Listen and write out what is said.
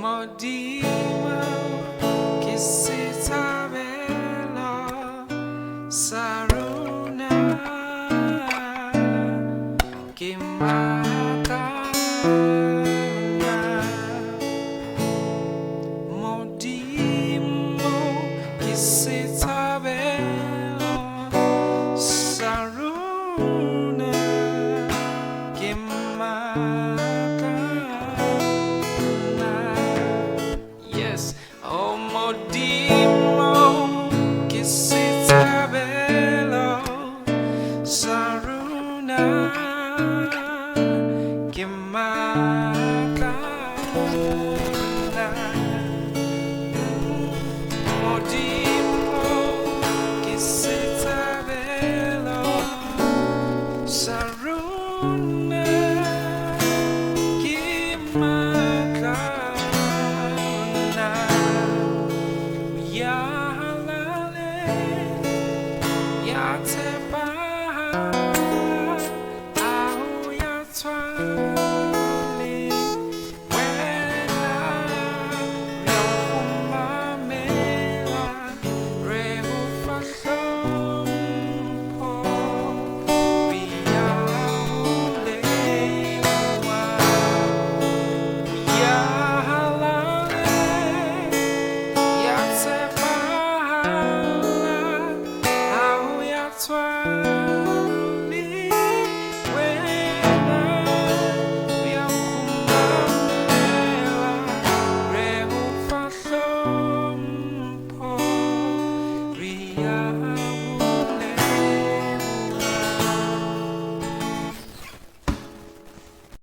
Modimo che si tabella saruna che macana Modimo che si tabella saruna che Yes, oh Modimo che si tabella saruna che manca.